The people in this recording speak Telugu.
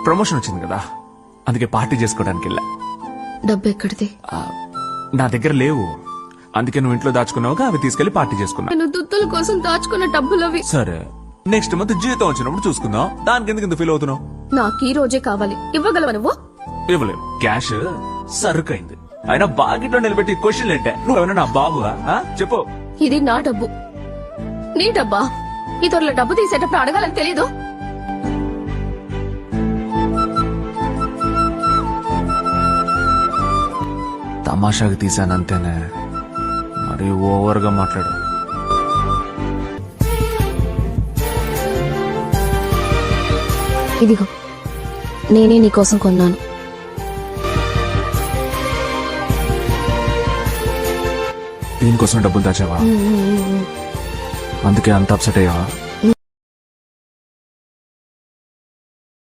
ప్రమోషన్ వచ్చింది కదా, అందుకే పార్టీ చేసుకోవడానికి వెళ్ళా. డబ్బు ఎక్కడిది? నా దగ్గర లేవు, అందుకే నువ్వు ఇంట్లో దాచుకున్నావుగా, అవి తీసుకెళ్లి పార్టీ చేసుకున్నా. నేను దుద్దుల కోసం దాచుకున్న డబ్బులు అవి. సరే, నెక్స్ట్ మంత్ జీతం వచ్చినప్పుడు చూసుకుందాం, దానికి ఎందుకు ఫీల్ అవుతున్నావు? నాకు ఈ రోజే కావాలి, ఇవ్వగలవా నువ్వు? ఇవ్వలేవు, క్యాష్ సరుకైంది. అయినా బాకెట్లో నిలబెట్టి క్వశ్చన్ ఏంటే, నువ్వేమన్నా నా బాబువా? చెప్పు. ఇది నా డబ్బు, నీ డబ్బా? ఇతరుల డబ్బు తీసేటప్పుడు అడగాలని తెలీదు? తమాషాగా తీసానంతేనే, మరి ఓవర్ గా మాట్లాడు. ఇదిగో, నేనే నీకోసం కొన్నాను. దీనికోసం డబ్బులు దాచావా? అందుకే అంత అప్సెట్ అయ్యావా?